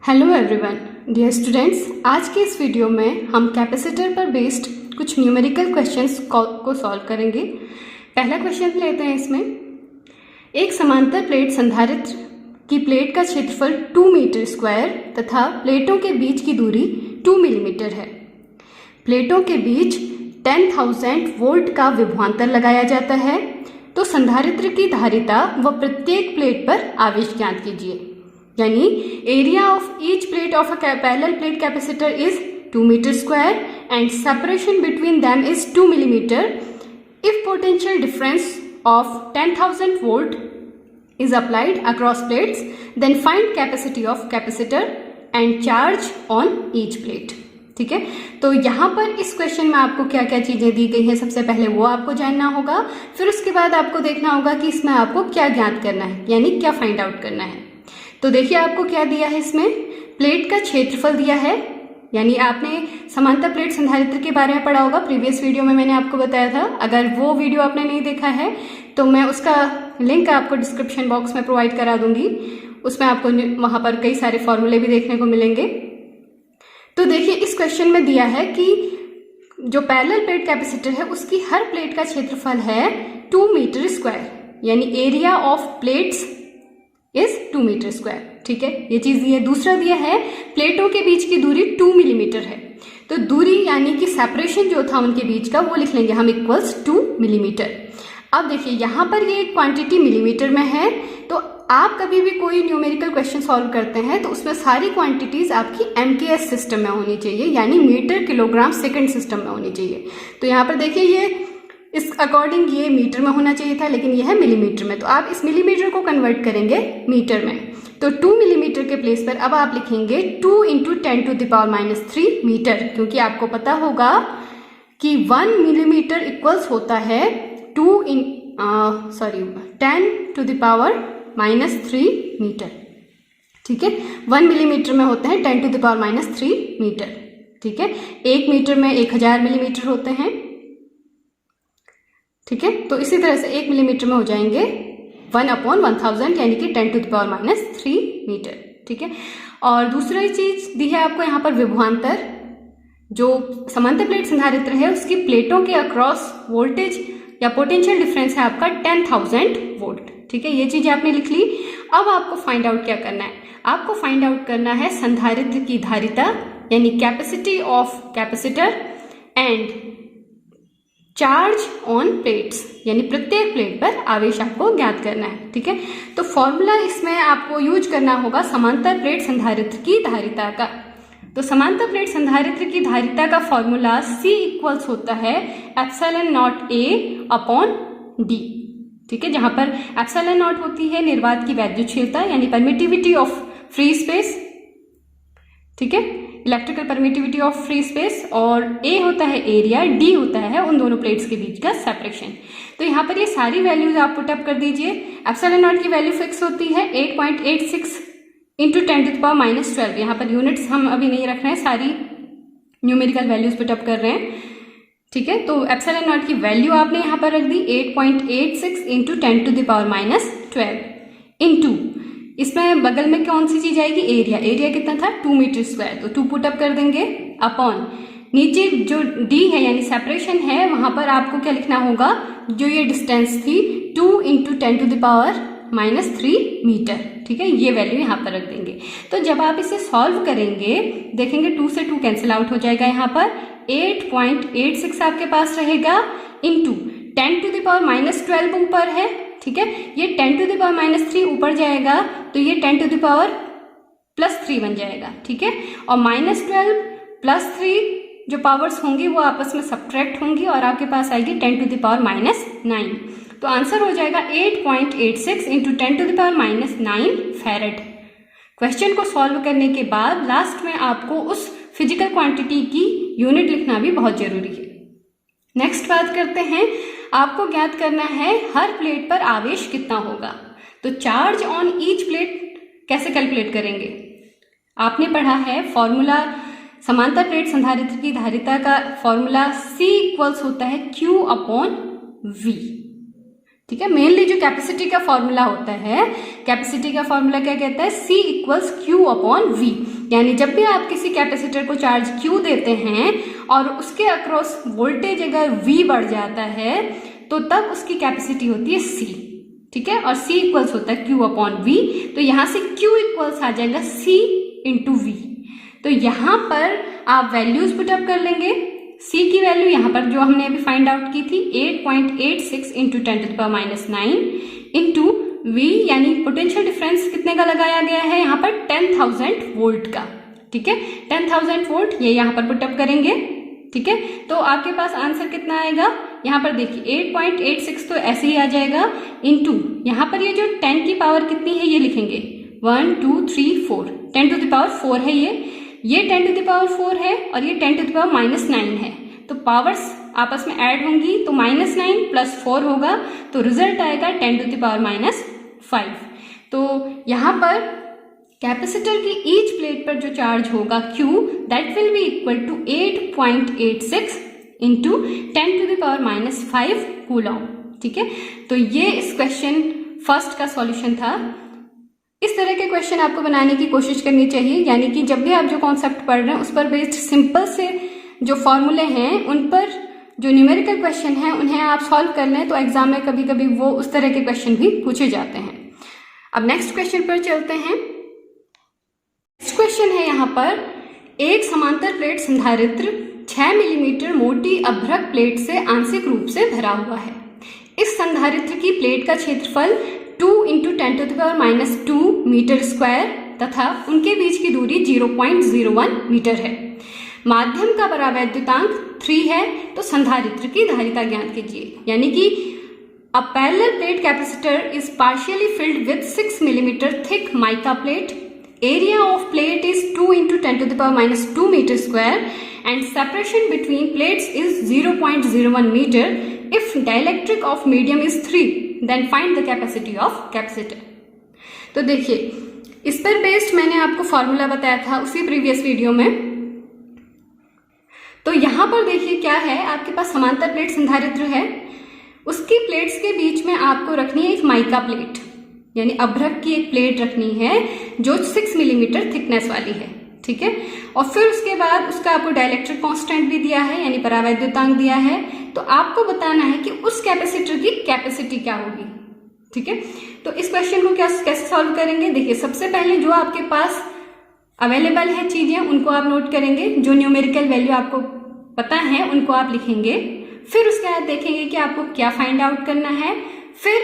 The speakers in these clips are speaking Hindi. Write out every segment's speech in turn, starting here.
हेलो एवरीवन, डियर स्टूडेंट्स, आज के इस वीडियो में हम कैपेसिटर पर बेस्ड कुछ न्यूमेरिकल क्वेश्चंस को सॉल्व करेंगे। पहला क्वेश्चन लेते हैं। इसमें एक समांतर प्लेट संधारित्र की प्लेट का क्षेत्रफल 2 मीटर स्क्वायर तथा प्लेटों के बीच की दूरी 2 मिलीमीटर है। प्लेटों के बीच 10,000 वोल्ट का विभवांतर लगाया जाता है, तो संधारित्र की धारिता व प्रत्येक प्लेट पर आवेश ज्ञात कीजिए। यानी area of each plate of a parallel plate capacitor is 2 metre square and separation between them is 2 millimetre. If potential difference of 10,000 volt is applied across plates, then find capacity of capacitor and charge on each plate। ठीक है, तो यहाँ पर इस क्वेश्चन में आपको क्या क्या चीजें दी गई हैं, सबसे पहले वो आपको जानना होगा। फिर उसके बाद आपको देखना होगा कि इसमें आपको क्या ज्ञात करना है, यानी क्या फाइंड आउट करना है। तो देखिए आपको क्या दिया है, इसमें प्लेट का क्षेत्रफल दिया है, यानी आपने समांतर प्लेट संधारित्र के बारे में पढ़ा होगा। प्रीवियस वीडियो में मैंने आपको बताया था। अगर वो वीडियो आपने नहीं देखा है तो मैं उसका लिंक आपको डिस्क्रिप्शन बॉक्स में प्रोवाइड करा दूंगी। उसमें आपको वहां पर कई सारे फॉर्मूले भी देखने को मिलेंगे। तो देखिए इस क्वेश्चन में दिया है कि जो पैरेलल प्लेट कैपेसिटर है उसकी हर प्लेट का क्षेत्रफल है 2 मीटर स्क्वायर, यानी area of plates is 2 metre square. ठीक है, ये चीज दी है। दूसरा दिया है प्लेटों के बीच की दूरी 2 मिलीमीटर है, तो दूरी यानी कि सेपरेशन जो था उनके बीच का वो लिख लेंगे हम इक्वल्स 2 मिलीमीटर। अब देखिए यहाँ पर ये क्वांटिटी मिलीमीटर में है, तो आप कभी भी कोई न्यूमेरिकल क्वेश्चन सॉल्व करते हैं तो उसमें सारी क्वांटिटीज आपकी एमकेएस सिस्टम में होनी चाहिए, यानी मीटर किलोग्राम सेकंड सिस्टम में होनी चाहिए। तो यहाँ पर देखिए ये इस अकॉर्डिंग ये मीटर में होना चाहिए था, लेकिन यह है मिलीमीटर में, तो आप इस मिलीमीटर को कन्वर्ट करेंगे मीटर में। तो 2 मिलीमीटर के प्लेस पर अब आप लिखेंगे 2 × 10⁻³ मीटर, क्योंकि आपको पता होगा कि 1 मिलीमीटर इक्वल्स होता है 10⁻³ मीटर। ठीक है, 1 मिलीमीटर में होते हैं 10⁻³ मीटर। ठीक है, 1 मीटर में 1000 मिलीमीटर होते हैं। ठीक है, तो इसी तरह से 1 मिलीमीटर में हो जाएंगे 1/1000, यानी कि 10⁻³ मीटर। ठीक है, और दूसरी चीज दी है आपको यहाँ पर विभवांतर। जो समांतर प्लेट संधारित्र है उसकी प्लेटों के अक्रॉस वोल्टेज या पोटेंशियल डिफरेंस है आपका 10,000 वोल्ट। ठीक है, ये चीज आपने लिख ली। अब आपको फाइंड आउट क्या करना है, आपको फाइंड आउट करना है संधारित्र की धारिता, यानी capacity of capacitor and charge on plates, यानी प्रत्येक प्लेट पर आवेश आपको ज्ञात करना है। ठीक है, तो फॉर्मूला इसमें आपको यूज करना होगा समांतर प्लेट संधारित्र की धारिता का। तो समांतर प्लेट संधारित्र की धारिता का फॉर्मूला C इक्वल्स होता है ε0A/d। ठीक है, जहां पर ε0 होती है निर्वात की वैद्युतशीलता, यानी परमिटिविटी ऑफ फ्री स्पेस। ठीक है, electrical permittivity of free space, और A होता है एरिया, D होता है उन दोनों प्लेट्स के बीच का सेपरेशन। तो यहाँ पर ये सारी वैल्यूज आप पुट अप कर दीजिए। ε0 की वैल्यू फिक्स होती है 8.86 × 10⁻12। यहाँ पर यूनिट्स हम अभी नहीं रख रहे हैं, सारी न्यूमेरिकल वैल्यूज पुट अप कर रहे हैं। ठीक है, तो ε0 की वैल्यू आपने यहाँ पर रख दी 8.86 × 10⁻12 इंटू, इसमें बगल में कौन सी चीज आएगी, एरिया। एरिया कितना था 2 मीटर स्क्वायर, तो 2 पुट अप कर देंगे अपॉन नीचे जो D है यानी सेपरेशन है, वहां पर आपको क्या लिखना होगा, जो ये डिस्टेंस थी 2 × 10⁻³ मीटर। ठीक है, ये वैल्यू यहाँ पर रख देंगे। तो जब आप इसे सॉल्व करेंगे देखेंगे 2 से 2 कैंसिल आउट हो जाएगा। यहाँ पर 8.86 आपके पास रहेगा इंटू 10⁻12 ऊपर है। ठीक है, ये 10⁻³ ऊपर जाएगा तो ये 10⁻+3 बन जाएगा। ठीक है, और -12 + 3 जो पावर्स होंगी वो आपस में सब्ट्रैक्ट होंगी और आपके पास आएगी 10⁻⁹। तो आंसर हो जाएगा 8.86 × 10⁻⁹ फैरेड। क्वेश्चन को सॉल्व करने के बाद लास्ट में आपको उस फिजिकल क्वांटिटी की यूनिट लिखना भी बहुत जरूरी है। नेक्स्ट बात करते हैं, आपको ज्ञात करना है हर प्लेट पर आवेश कितना होगा। तो चार्ज ऑन ईच प्लेट कैसे कैलकुलेट करेंगे, आपने पढ़ा है फॉर्मूला समांतर प्लेट संधारित्र की धारिता का फॉर्मूला C इक्वल्स होता है Q/V। ठीक है, मेनली जो कैपेसिटी का फॉर्मूला होता है, कैपेसिटी का फॉर्मूला क्या कहता है, C = Q/V। यानी जब भी आप किसी कैपेसिटर को चार्ज Q देते हैं और उसके अक्रॉस वोल्टेज अगर V बढ़ जाता है तो तब उसकी कैपेसिटी होती है C, ठीक है, और C इक्वल्स होता है Q अपॉन V। तो यहाँ से Q इक्वल्स आ जाएगा C इंटू V। तो यहाँ पर आप वैल्यूज पुटअप कर लेंगे। C की वैल्यू यहाँ पर जो हमने अभी फाइंड आउट की थी 8.86 इंटू 10⁻⁹ इंटू V, यानी पोटेंशियल डिफरेंस कितने का लगाया गया है यहाँ पर 10,000 वोल्ट का, ठीक है, 10,000 वोल्ट ये यहाँ पर पुटअप करेंगे, ठीक है। तो आपके पास आंसर कितना आएगा यहाँ पर देखिए 8.86 तो ऐसे ही आ जाएगा इंटू यहाँ पर ये जो 10 की पावर कितनी है ये लिखेंगे 1 2 3 4, 10 टू द पावर 4 है ये 10 टू द पावर 4 है और ये 10 टू द पावर -9 है। तो पावर्स आपस में ऐड होंगी तो -9 प्लस 4 होगा, तो रिजल्ट आएगा 10 टू द पावर -5। तो यहाँ पर कैपेसिटर की ईच प्लेट पर जो चार्ज होगा Q that will be equal to 8.86 into 10 to the power -5 coulomb, ठीक है। तो ये इस क्वेश्चन फर्स्ट का सॉल्यूशन था। इस तरह के क्वेश्चन आपको बनाने की कोशिश करनी चाहिए, यानी कि जब भी आप जो कॉन्सेप्ट पढ़ रहे हैं उस पर बेस्ड सिंपल से जो फॉर्मूले हैं उन पर जो न्यूमेरिकल क्वेश्चन हैं उन्हें आप सॉल्व कर लें तो एग्जाम में कभी कभी वो उस तरह के क्वेश्चन भी पूछे जाते हैं। अब नेक्स्ट क्वेश्चन पर चलते हैं। नेक्स्ट क्वेश्चन है यहाँ पर एक समांतर प्लेट संधारित्र 6 मिलीमीटर मोटी अभ्रक प्लेट से आंशिक रूप से भरा हुआ है। इस संधारित्र की प्लेट का क्षेत्रफल 2 into 10 to the power -2 metre square तथा उनके बीच की दूरी 0.01 मीटर है। माध्यम का परावैद्युतांक 3 है, तो संधारित्र की धारिता ज्ञात कीजिए। यानी कि a parallel plate capacitor is partially filled with 6 millimetre thick mica plate. Area of plate is 2 into 10 to the power -2 metre square and separation between plates is 0.01 metre. If dielectric of medium is 3 then find the capacity of capacitor. तो देखिए इस पर बेस्ड मैंने आपको फॉर्मूला बताया था उसी प्रीवियस वीडियो में। तो यहां पर देखिए क्या है, आपके पास समांतर प्लेट संधारित्र है, उसकी प्लेट्स के बीच में आपको रखनी है एक माइका प्लेट, यानी अभ्रक की एक प्लेट रखनी है जो 6 मिलीमीटर थिकनेस वाली है, ठीक है। और फिर उसके बाद उसका आपको डाइलेक्ट्रिक कांस्टेंट भी दिया है, यानी परावैद्युतांक दिया है। तो आपको बताना है कि उस कैपेसिटर की कैपेसिटी क्या होगी, ठीक है। तो इस क्वेश्चन को कैसे सॉल्व करेंगे, देखिए सबसे पहले जो आपके पास अवेलेबल है चीजें उनको आप नोट करेंगे, जो न्यूमेरिकल वैल्यू आपको पता है उनको आप लिखेंगे। फिर उसके बाद देखेंगे कि आपको क्या फाइंड आउट करना है, फिर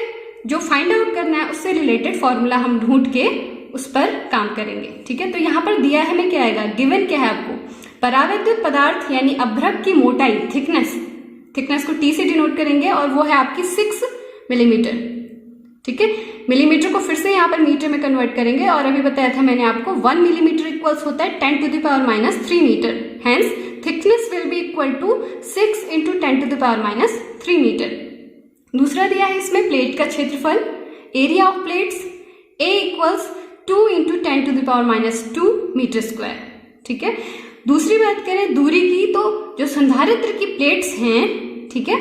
जो फाइंड आउट करना है उससे रिलेटेड फॉर्मूला हम ढूंढ के उस पर काम करेंगे, ठीक है। तो यहाँ पर दिया है हमें क्या आएगा, गिवन क्या है आपको, परावैद्युत पदार्थ यानी अभ्रक की मोटाई थिकनेस को T से डिनोट करेंगे और वो है आपकी 6 मिलीमीटर, ठीक है। मिलीमीटर को फिर से यहाँ पर मीटर में कन्वर्ट करेंगे और अभी बताया था मैंने आपको 1 मिलीमीटर इक्वल्स होता है 10 to the power -3 metre. Hence thickness will be equal to 6 into 10 to the power -3 metre. दूसरा दिया है इसमें प्लेट का क्षेत्रफल, area of plates A equals 2 into 10 to the power -2 metre square, ठीक है। दूसरी बात करें दूरी की, तो जो संधारित्र की प्लेट्स हैं, ठीक है,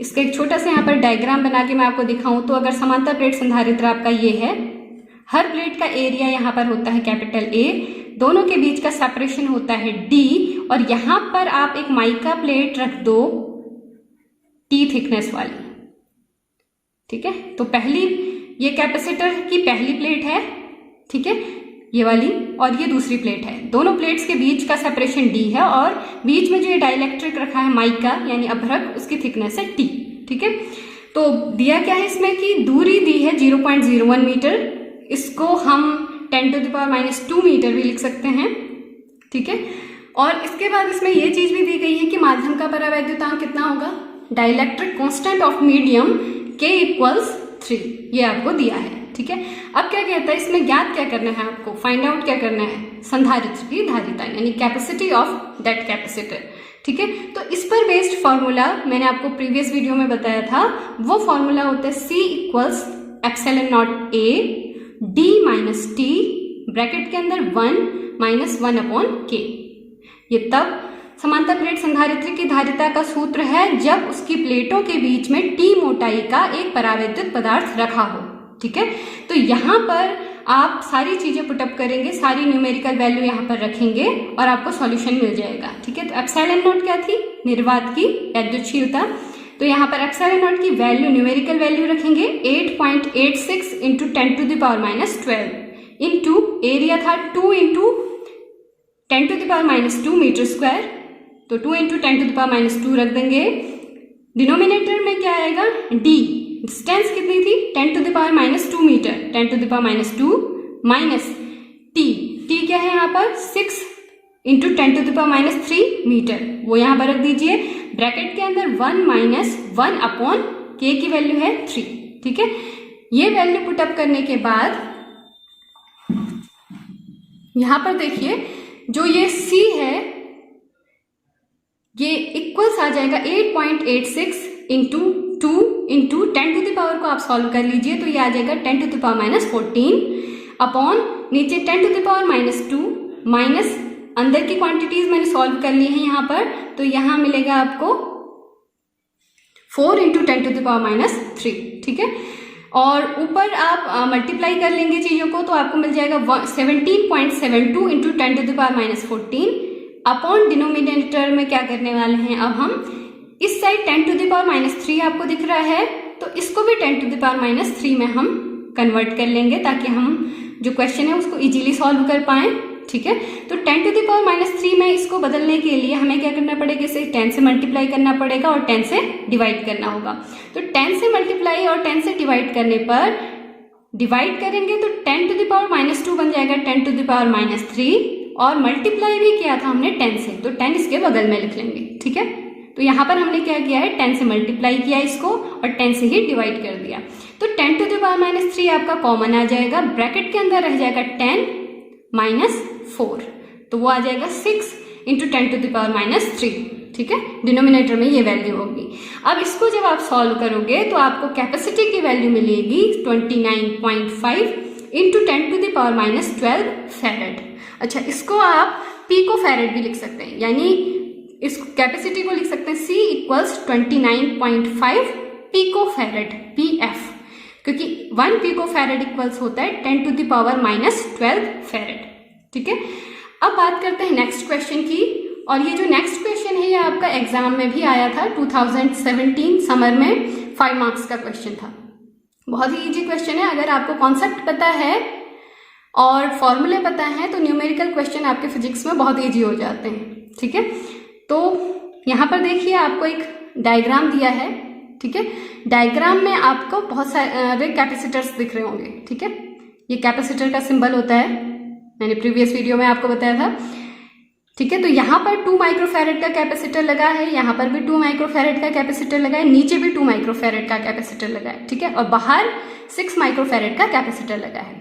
इसका एक छोटा सा यहाँ पर डायग्राम बना के मैं आपको दिखाऊं तो अगर समांतर प्लेट संधारित्र आपका ये है, हर प्लेट का एरिया यहाँ पर होता है कैपिटल A, दोनों के बीच का सेपरेशन होता है D, और यहाँ पर आप एक माइका प्लेट रख दो T थिकनेस वाली, ठीक है। तो पहली ये कैपेसिटर की पहली प्लेट है, ठीक है, ये वाली, और ये दूसरी प्लेट है। दोनों प्लेट्स के बीच का सेपरेशन D है और बीच में जो ये डाइलेक्ट्रिक रखा है माइका यानी अभ्रक, उसकी थिकनेस है T, ठीक है। तो दिया क्या है इसमें कि दूरी दी है 0.01 मीटर, इसको हम 10 टू द पावर -2 मीटर भी लिख सकते हैं, ठीक है। और इसके बाद इसमें ये चीज भी दी गई है कि माध्यम का परावैद्युतांक कितना होगा, dielectric constant of medium K equals 3, ये आपको दिया है, ठीक है। अब क्या कहता है इसमें ज्ञात क्या करना है आपको, फाइंड आउट क्या करना है, संधारित्र की धारिता यानी कैपेसिटी ऑफ दैट कैपेसिटर, ठीक है। तो इस पर बेस्ड फॉर्मूला मैंने आपको प्रीवियस वीडियो में बताया था, वो फॉर्मूला होता है C equals ε0 A D minus T bracket के अंदर 1 - 1 अपॉन K। ये तब समांतर प्लेट संधारित्र की धारिता का सूत्र है जब उसकी प्लेटों के बीच में T मोटाई का एक परावैद्युत पदार्थ रखा हो, ठीक है। तो यहाँ पर आप सारी चीज़ें पुटअप करेंगे, सारी न्यूमेरिकल वैल्यू यहाँ पर रखेंगे और आपको सॉल्यूशन मिल जाएगा। ठीक है, तो एप्सिलॉन नॉट क्या थी? निर्वात की यादृच्छिकता। तो यहाँ पर एप्सिलॉन नॉट की वैल्यू, न्यूमेरिकल वैल्यू रखेंगे 8.86 इंटू 10⁻12 इंटू एरिया था 2 इंटू 10⁻2 मीटर स्क्वायर, तो 2 इंटू 10⁻2 रख देंगे। डिनोमिनेटर में क्या आएगा? डी, डिस्टेंस कितनी थी? 10⁻2 मीटर, 10⁻2 माइनस टी क्या है यहाँ पर? 6 इंटू 10⁻3 मीटर, वो यहाँ पर रख दीजिए। ब्रैकेट के अंदर 1 माइनस 1 अपॉन के की वैल्यू है 3। ठीक है, ये वैल्यू पुटअप करने के बाद यहां पर देखिए जो ये c है ये इक्वल्स आ जाएगा 8.86 into 2 into 10 to the power को आप सॉल्व कर लीजिए तो ये आ जाएगा 10⁻14 अपॉन नीचे 10 टू द पावर -2 माइनस अंदर की क्वांटिटीज मैंने सॉल्व कर ली है यहाँ पर, तो यहाँ मिलेगा आपको 4 इंटू 10 टू द पावर -3। ठीक है, और ऊपर आप मल्टीप्लाई कर लेंगे चीज़ों को तो आपको मिल जाएगा 17.72 into 10 to the power -14 upon denominator में क्या करने वाले हैं अब हम इस साइड 10 टू द पावर -3 आपको दिख रहा है तो इसको भी 10 टू द पावर -3 में हम कन्वर्ट कर लेंगे ताकि हम जो क्वेश्चन है उसको इजीली सॉल्व कर पाएं। ठीक है, तो 10 टू द पावर -3 में इसको बदलने के लिए हमें क्या करना पड़ेगा? इसे 10 से मल्टीप्लाई करना पड़ेगा और 10 से डिवाइड करना होगा। तो 10 से मल्टीप्लाई और 10 से डिवाइड करने पर डिवाइड करेंगे तो 10 टू द पावर -2 बन जाएगा 10 टू द पावर -3 और मल्टीप्लाई भी किया था हमने 10 से, तो 10 इसके बगल में लिख लेंगे। ठीक है, तो यहाँ पर हमने क्या किया है 10 से मल्टीप्लाई किया इसको और 10 से ही डिवाइड कर दिया। तो 10 टू द पावर -3 आपका कॉमन आ जाएगा, ब्रैकेट के अंदर रह जाएगा 10 -4, तो वो आ जाएगा 6 इंटू 10 टू द पावर -3। ठीक है, डिनोमिनेटर में ये वैल्यू होगी। अब इसको जब आप सॉल्व करोगे तो आपको कैपेसिटी की वैल्यू मिलेगी 29.5 into 10 to the power -12 farad. अच्छा, इसको आप पीको फैरेड भी लिख सकते हैं, यानी इस कैपेसिटी को लिख सकते हैं C equals 29.5 pico farad PF, क्योंकि 1 पिको फैरेड इक्वल्स होता है 10 टू द पावर -12 फैरेड। ठीक है, अब बात करते हैं नेक्स्ट क्वेश्चन की, और ये जो नेक्स्ट क्वेश्चन है ये आपका एग्जाम में भी आया था 2017 समर में 5 मार्क्स का क्वेश्चन था। बहुत ही इजी क्वेश्चन है, अगर आपको कॉन्सेप्ट पता है और फॉर्मूले पता है तो न्यूमेरिकल क्वेश्चन आपके फिजिक्स में बहुत इजी हो जाते हैं। ठीक है, तो यहाँ पर देखिए आपको एक डायग्राम दिया है। ठीक है, डायग्राम में आपको बहुत सारे कैपेसिटर्स दिख रहे होंगे। ठीक है, ये कैपेसिटर का सिंबल होता है, मैंने प्रीवियस वीडियो में आपको बताया था। ठीक है, तो यहाँ पर 2 माइक्रोफैरेड का कैपेसिटर लगा है, यहाँ पर भी 2 माइक्रोफैरेड का कैपेसिटर लगा है, नीचे भी 2 माइक्रोफैरेड का कैपेसिटर लगा है। ठीक है, और बाहर 6 माइक्रोफैरेड का कैपेसिटर लगा है।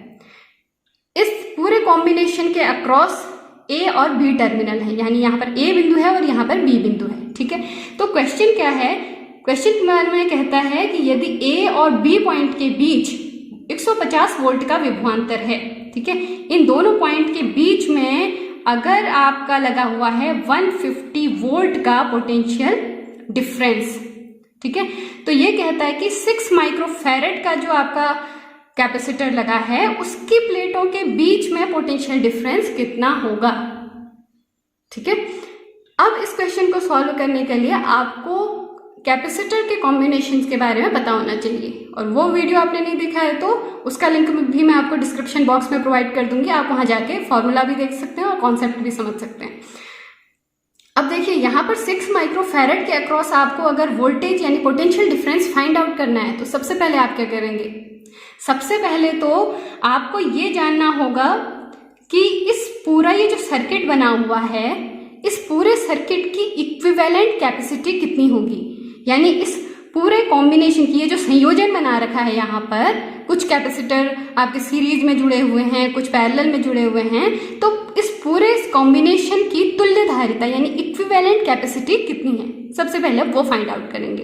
इस पूरे कॉम्बिनेशन के अक्रॉस ए और बी टर्मिनल है, यानी यहाँ पर ए बिंदु है और यहाँ पर बी बिंदु है। ठीक है, तो क्वेश्चन क्या है? क्वेश्चन में कहता है कि यदि ए और बी पॉइंट के बीच 150 वोल्ट का विभवांतर है, ठीक है, इन दोनों पॉइंट के बीच में अगर आपका लगा हुआ है 150 वोल्ट का पोटेंशियल डिफरेंस, ठीक है, तो ये कहता है कि 6 माइक्रोफैरेड का जो आपका कैपेसिटर लगा है उसकी प्लेटों के बीच में पोटेंशियल डिफरेंस कितना होगा। ठीक है, अब इस क्वेश्चन को सॉल्व करने के लिए आपको कैपेसिटर के कॉम्बिनेशंस के बारे में पता होना चाहिए, और वो वीडियो आपने नहीं देखा है तो उसका लिंक भी मैं आपको डिस्क्रिप्शन बॉक्स में प्रोवाइड कर दूंगी, आप वहां जाके फॉर्मूला भी देख सकते हैं और कॉन्सेप्ट भी समझ सकते हैं। अब देखिए यहाँ पर 6 माइक्रोफैरेड के अक्रॉस आपको अगर वोल्टेज यानी पोटेंशियल डिफरेंस फाइंड आउट करना है तो सबसे पहले आप क्या करेंगे? सबसे पहले तो आपको ये जानना होगा कि इस पूरा ये जो सर्किट बना हुआ है इस पूरे सर्किट की इक्विवेलेंट कैपेसिटी कितनी होगी, यानी इस पूरे कॉम्बिनेशन की ये जो संयोजन बना रखा है यहाँ पर, कुछ कैपेसिटर आपके सीरीज में जुड़े हुए हैं, कुछ पैरेलल में जुड़े हुए हैं, तो इस पूरे कॉम्बिनेशन की तुल्यधारिता यानी इक्विवेलेंट कैपेसिटी कितनी है, सबसे पहले वो फाइंड आउट करेंगे।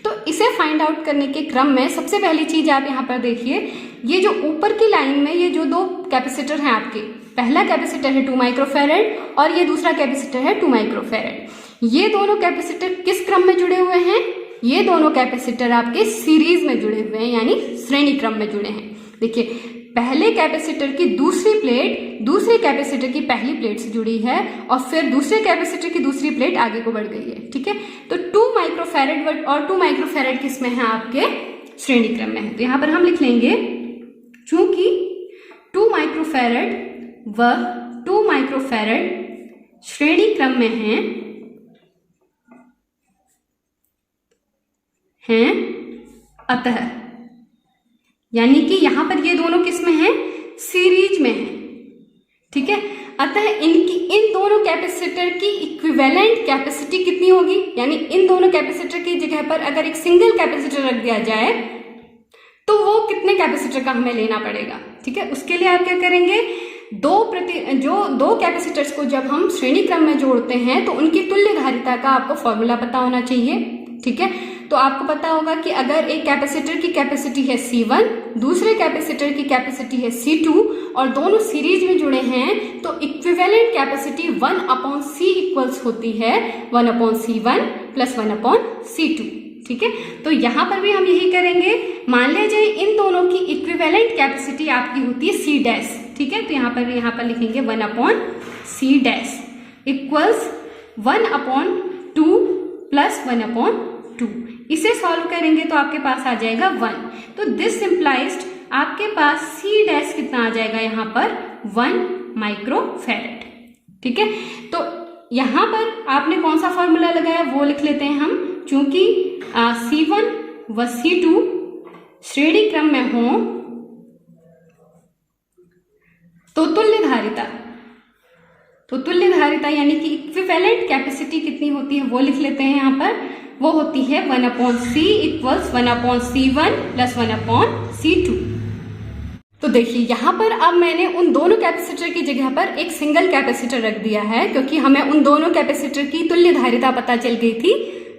तो इसे फाइंड आउट करने के क्रम में सबसे पहली चीज आप यहाँ पर देखिए, ये जो ऊपर की लाइन में ये जो 2 कैपेसिटर हैं आपके, पहला कैपेसिटर है 2 माइक्रोफैरेड और ये दूसरा कैपेसिटर है 2 माइक्रोफैरेड। ये दोनों कैपेसिटर किस क्रम में जुड़े हुए हैं? ये दोनों कैपेसिटर आपके सीरीज में जुड़े हुए हैं, यानी श्रेणी क्रम में जुड़े हैं। देखिए पहले कैपेसिटर की दूसरी प्लेट दूसरे कैपेसिटर की पहली प्लेट से जुड़ी है और फिर दूसरे कैपेसिटर की दूसरी प्लेट आगे को बढ़ गई है। ठीक है, तो 2 माइक्रोफैरेड और 2 माइक्रोफैरेड किस में है, आपके श्रेणी क्रम में है। तो यहां पर हम लिख लेंगे चूंकि 2 माइक्रोफैरेड व 2 माइक्रोफैरेड श्रेणी क्रम में हैं अतः, यानी कि यहां पर ये दोनों किस में हैं, सीरीज में हैं। ठीक है, अतः इन दोनों कैपेसिटर की इक्विवेलेंट कैपेसिटी कितनी होगी, यानी इन दोनों कैपेसिटर की जगह पर अगर एक सिंगल कैपेसिटर रख दिया जाए तो वो कितने कैपेसिटर का हमें लेना पड़ेगा। ठीक है, उसके लिए आप क्या करेंगे, दो कैपेसिटर्स को जब हम श्रेणी क्रम में जोड़ते हैं तो उनकी तुल्य धारिता का आपको फॉर्मूला पता होना चाहिए। ठीक है, तो आपको पता होगा कि अगर एक कैपेसिटर की कैपेसिटी है C1, दूसरे कैपेसिटर की कैपेसिटी है C2 और दोनों सीरीज में जुड़े हैं तो इक्विवेलेंट कैपेसिटी 1/C इक्वल्स होती है 1/C1 प्लस 1/C2। ठीक है, तो यहां पर भी हम यही करेंगे। मान लिया जाए इन दोनों की इक्विवेलेंट कैपेसिटी आपकी होती है C डैश। ठीक है, तो यहां पर लिखेंगे 1/C डैश इक्वल्स 1/2 प्लस 1/2। इसे सॉल्व करेंगे तो आपके पास आ जाएगा 1। तो दिस इम्प्लाइज आपके पास C डैश कितना आ जाएगा, यहाँ पर 1 माइक्रोफैरेड। ठीक है, तो यहां पर आपने कौन सा फॉर्मूला लगाया वो लिख लेते हैं हम। चूंकि C1 व C2 श्रेणी क्रम में हो तो तुल्य धारिता यानी कि इक्विवेलेंट कैपेसिटी कितनी होती है वो लिख लेते हैं। यहां पर वो होती है 1/C equals 1/C1 plus 1/C2। तो देखिए यहां पर अब मैंने उन दोनों कैपेसिटर की जगह पर एक सिंगल कैपेसिटर रख दिया है, क्योंकि हमें उन दोनों कैपेसिटर की तुल्य धारिता पता चल गई थी।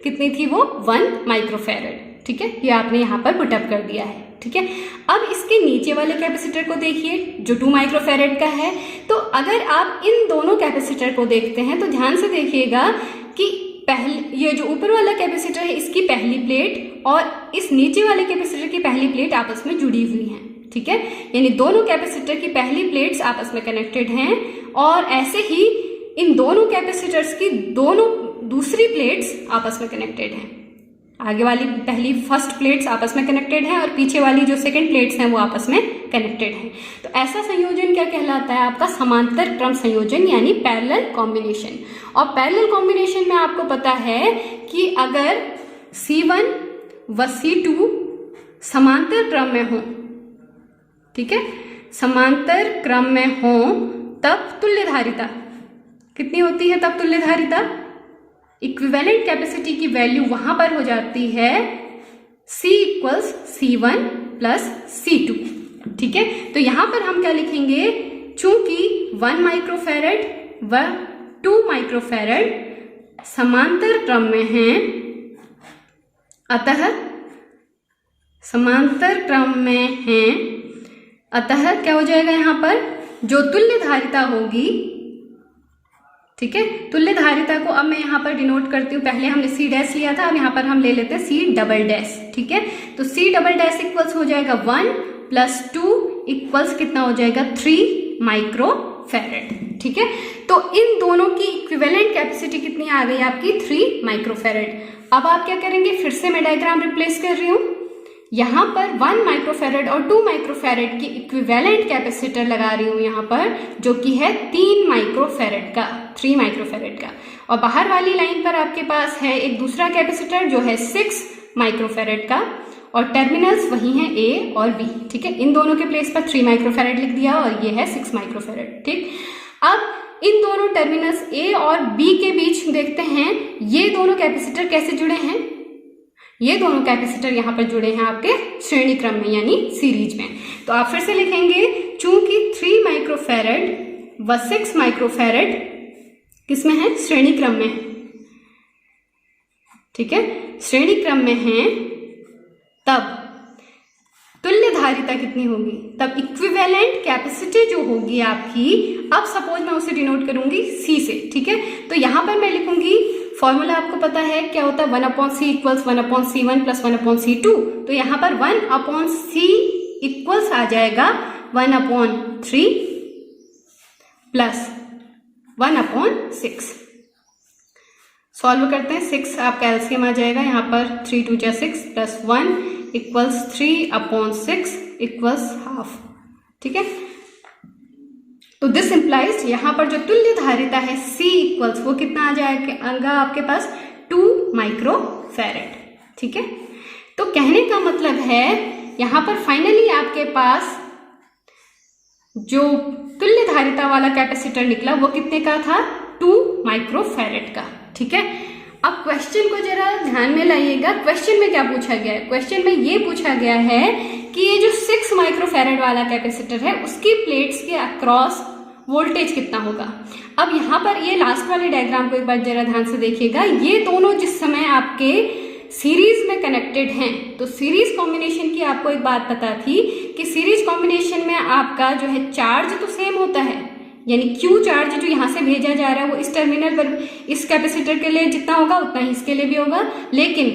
कितनी थी वो, 1 माइक्रोफैरेड। ठीक है, ये आपने यहाँ पर पुटअप कर दिया है। ठीक है, अब इसके नीचे वाले कैपेसिटर को देखिए जो 2 माइक्रोफैरेड का है। तो अगर आप इन दोनों कैपेसिटर को देखते हैं तो ध्यान से देखिएगा कि ये जो ऊपर वाला कैपेसिटर है इसकी पहली प्लेट और इस नीचे वाले कैपेसिटर की पहली प्लेट आपस में जुड़ी हुई हैं। ठीक है, यानी दोनों कैपेसिटर की पहली प्लेट्स आपस में कनेक्टेड हैं और ऐसे ही इन दोनों कैपेसिटर्स की दोनों दूसरी प्लेट्स आपस में कनेक्टेड हैं। आगे वाली फर्स्ट प्लेट्स आपस में कनेक्टेड हैं और पीछे वाली जो सेकंड प्लेट्स हैं वो आपस में कनेक्टेड हैं। तो ऐसा संयोजन क्या कहलाता है, आपका समांतर क्रम संयोजन यानी पैरेलल कॉम्बिनेशन। और पैरेलल कॉम्बिनेशन में आपको पता है कि अगर C1 व C2 समांतर क्रम में हो, ठीक है, समांतर क्रम में हो तब तुल्य धारिता कितनी होती है, तब तुल्य धारिता इक्विवेलेंट कैपेसिटी की वैल्यू वहां पर हो जाती है C equals C1 plus C2। ठीक है, तो यहां पर हम क्या लिखेंगे, चूंकि 1 माइक्रोफैरेड व 2 माइक्रोफैरेड समांतर क्रम में हैं, अतः समांतर क्रम में हैं, अतः क्या हो जाएगा यहाँ पर जो तुल्य धारिता होगी। ठीक है, तुल्य धारिता को अब मैं यहाँ पर डिनोट करती हूँ। पहले हमने C डैश लिया था, अब यहाँ पर हम ले लेते हैं C डबल डैश। ठीक है, तो C डबल डैश इक्वल्स हो जाएगा 1 प्लस 2 इक्वल्स कितना हो जाएगा 3 माइक्रोफैरेड। ठीक है, तो इन दोनों की इक्विवेलेंट कैपेसिटी कितनी आ गई आपकी 3 माइक्रोफैरेड। अब आप क्या करेंगे, फिर से मैं डायग्राम रिप्लेस कर रही हूँ। यहाँ पर 1 माइक्रोफैरेड और 2 माइक्रोफैरेड की इक्विवेलेंट कैपेसिटर लगा रही हूँ यहाँ पर, जो कि है 3 माइक्रोफैरेड का, 3 माइक्रोफैरेड का। और बाहर वाली लाइन पर आपके पास है एक दूसरा कैपेसिटर जो है 6 माइक्रोफैरेड का और टर्मिनल्स वही हैं A और B। ठीक है, इन दोनों के प्लेस पर 3 माइक्रोफैरेड लिख दिया और ये है 6 माइक्रोफैरेड। ठीक, अब इन दोनों टर्मिनल्स A और B के बीच देखते हैं ये दोनों कैपेसिटर कैसे जुड़े हैं। ये दोनों कैपेसिटर यहाँ पर जुड़े हैं आपके श्रेणी क्रम में यानी सीरीज में। तो आप फिर से लिखेंगे चूंकि 3 माइक्रोफैरेड व 6 माइक्रोफैरेड किसमें है, श्रेणी क्रम में है। ठीक है, श्रेणी क्रम में है, तब तुल्य धारिता कितनी होगी, तब इक्विवेलेंट कैपेसिटी जो होगी आपकी, अब सपोज मैं उसे डिनोट करूंगी C से। ठीक है, तो यहां पर मैं लिखूंगी फॉर्मूला, आपको पता है क्या होता है, 1/C equals 1/C1 plus 1/C2। तो यहाँ पर 1/C इक्वल्स आ जाएगा 1/3 प्लस 1/6। सॉल्व करते हैं, 6 आपका एलसीएम आ जाएगा यहाँ पर, 3 2 जा 6 प्लस 1 इक्वल्स 3/6 इक्वल्स हाफ। ठीक है, तो दिस इम्प्लाइज यहाँ पर जो तुल्य धारिता है C इक्वल्स वो कितना आ जाएगा आपके पास 2 माइक्रोफैरेड। ठीक है, तो कहने का मतलब है यहाँ पर फाइनली आपके पास जो तुल्य धारिता वाला कैपेसिटर निकला वो कितने का था, 2 माइक्रोफैरेड का। ठीक है, अब क्वेश्चन को जरा ध्यान में लाइएगा, क्वेश्चन में क्या पूछा गया है। क्वेश्चन में ये पूछा गया है कि ये जो 6 माइक्रोफैरेड वाला कैपेसिटर है उसकी प्लेट्स के अक्रॉस वोल्टेज कितना होगा। अब यहाँ पर ये लास्ट वाले डायग्राम को एक बार जरा ध्यान से देखिएगा, ये दोनों जिस समय आपके सीरीज में कनेक्टेड हैं, तो सीरीज कॉम्बिनेशन की आपको एक बात पता थी कि सीरीज कॉम्बिनेशन में आपका जो है चार्ज तो सेम होता है, यानी Q चार्ज जो यहाँ से भेजा जा रहा है वो इस टर्मिनल पर इस कैपेसिटर के लिए जितना होगा उतना ही इसके लिए भी होगा, लेकिन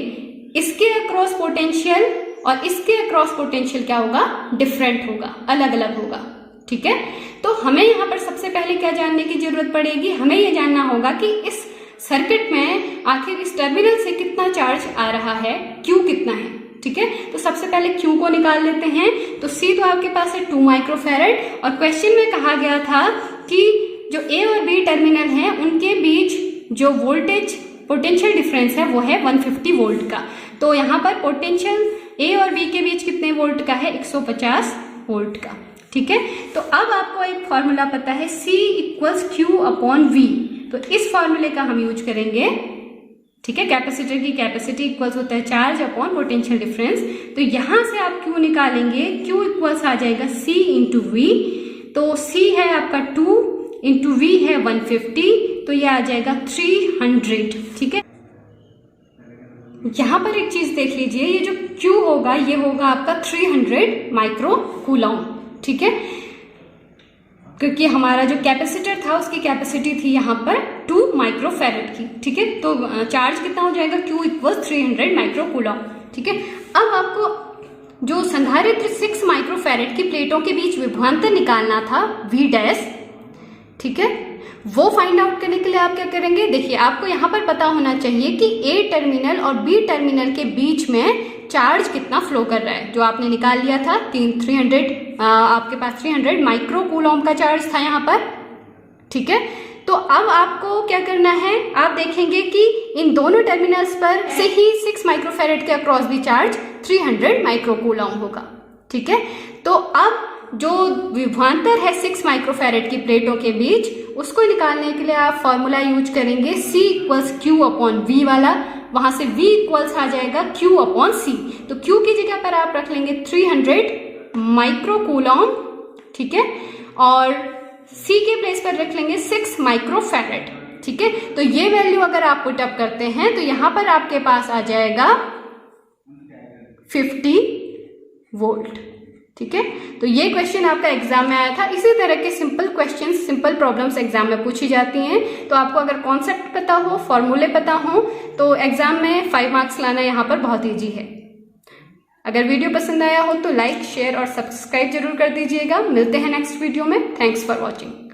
इसके अक्रॉस पोटेंशियल और इसके अक्रॉस पोटेंशियल क्या होगा, डिफरेंट होगा, अलग अलग होगा। ठीक है, तो हमें यहाँ पर सबसे पहले क्या जानने की जरूरत पड़ेगी, हमें ये जानना होगा कि इस सर्किट में आखिर इस टर्मिनल से कितना चार्ज आ रहा है, Q कितना है। ठीक है, तो सबसे पहले Q को निकाल लेते हैं। तो C तो आपके पास है 2 माइक्रोफैरेड और क्वेश्चन में कहा गया था कि जो A और B टर्मिनल है उनके बीच जो वोल्टेज पोटेंशियल डिफरेंस है वो है 150 वोल्ट का। तो यहाँ पर पोटेंशियल A और B के बीच कितने वोल्ट का है, 150 वोल्ट का। ठीक है, तो अब आपको एक फॉर्मूला पता है C इक्वल्स Q/V, तो इस फॉर्मूले का हम यूज करेंगे। ठीक है, कैपेसिटर की कैपेसिटी इक्वल्स होता है चार्ज अपॉन पोटेंशियल डिफरेंस। तो यहां से आप Q निकालेंगे, Q इक्वल्स आ जाएगा C इंटू V। तो C है आपका 2 इंटू V है 150, तो यह आ जाएगा 300। ठीक है, यहां पर एक चीज देख लीजिए, ये जो Q होगा ये होगा आपका 300 माइक्रो कूलम। ठीक है, क्योंकि हमारा जो कैपेसिटर था उसकी कैपेसिटी थी यहाँ पर 2 माइक्रोफैरेड की। ठीक है, तो चार्ज कितना हो जाएगा, Q इक्वल्स 300 माइक्रो कूलम। ठीक है, अब आपको जो संधारित्र 6 माइक्रोफैरेड की प्लेटों के बीच विभवांतर निकालना था V डैश। ठीक है, वो फाइंड आउट करने के लिए आप क्या करेंगे, देखिए आपको यहाँ पर पता होना चाहिए कि A टर्मिनल और B टर्मिनल के बीच में चार्ज कितना फ्लो कर रहा है, जो आपने निकाल लिया था 300 आपके पास 300 माइक्रो कूलम का चार्ज था यहाँ पर। ठीक है, तो अब आपको क्या करना है, आप देखेंगे कि इन दोनों टर्मिनल्स पर से ही 6 माइक्रोफैरेड के अक्रॉस भी चार्ज 300 माइक्रो कूलम होगा। ठीक है, तो अब जो विभवांतर है 6 माइक्रोफैरेड की प्लेटों के बीच, उसको निकालने के लिए आप फॉर्मूला यूज करेंगे C इक्वल्स Q/V वाला। वहां से V इक्वल्स आ जाएगा Q/C। तो Q की जगह पर आप रख लेंगे 300 माइक्रो कूलम। ठीक है, और C के प्लेस पर रख लेंगे 6 माइक्रोफैरेड। ठीक है, तो ये वैल्यू अगर आप पुट अप करते हैं तो यहां पर आपके पास आ जाएगा 50 वोल्ट। ठीक है, तो ये क्वेश्चन आपका एग्जाम में आया था। इसी तरह के simple questions, simple problems exam में पूछी जाती हैं। तो आपको अगर कॉन्सेप्ट पता हो, फॉर्मूले पता हो, तो एग्जाम में 5 मार्क्स लाना यहाँ पर बहुत ईजी है। अगर वीडियो पसंद आया हो तो लाइक, शेयर और सब्सक्राइब जरूर कर दीजिएगा। मिलते हैं नेक्स्ट वीडियो में। Thanks for watching.